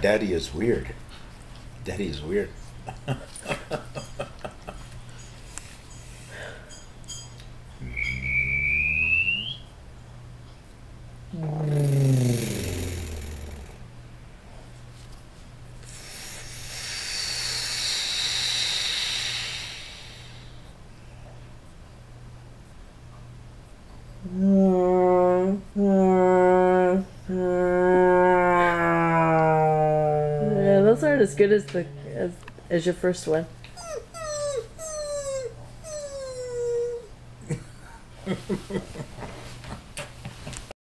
Daddy is weird. Daddy is weird. Yeah, those aren't as good as as your first one.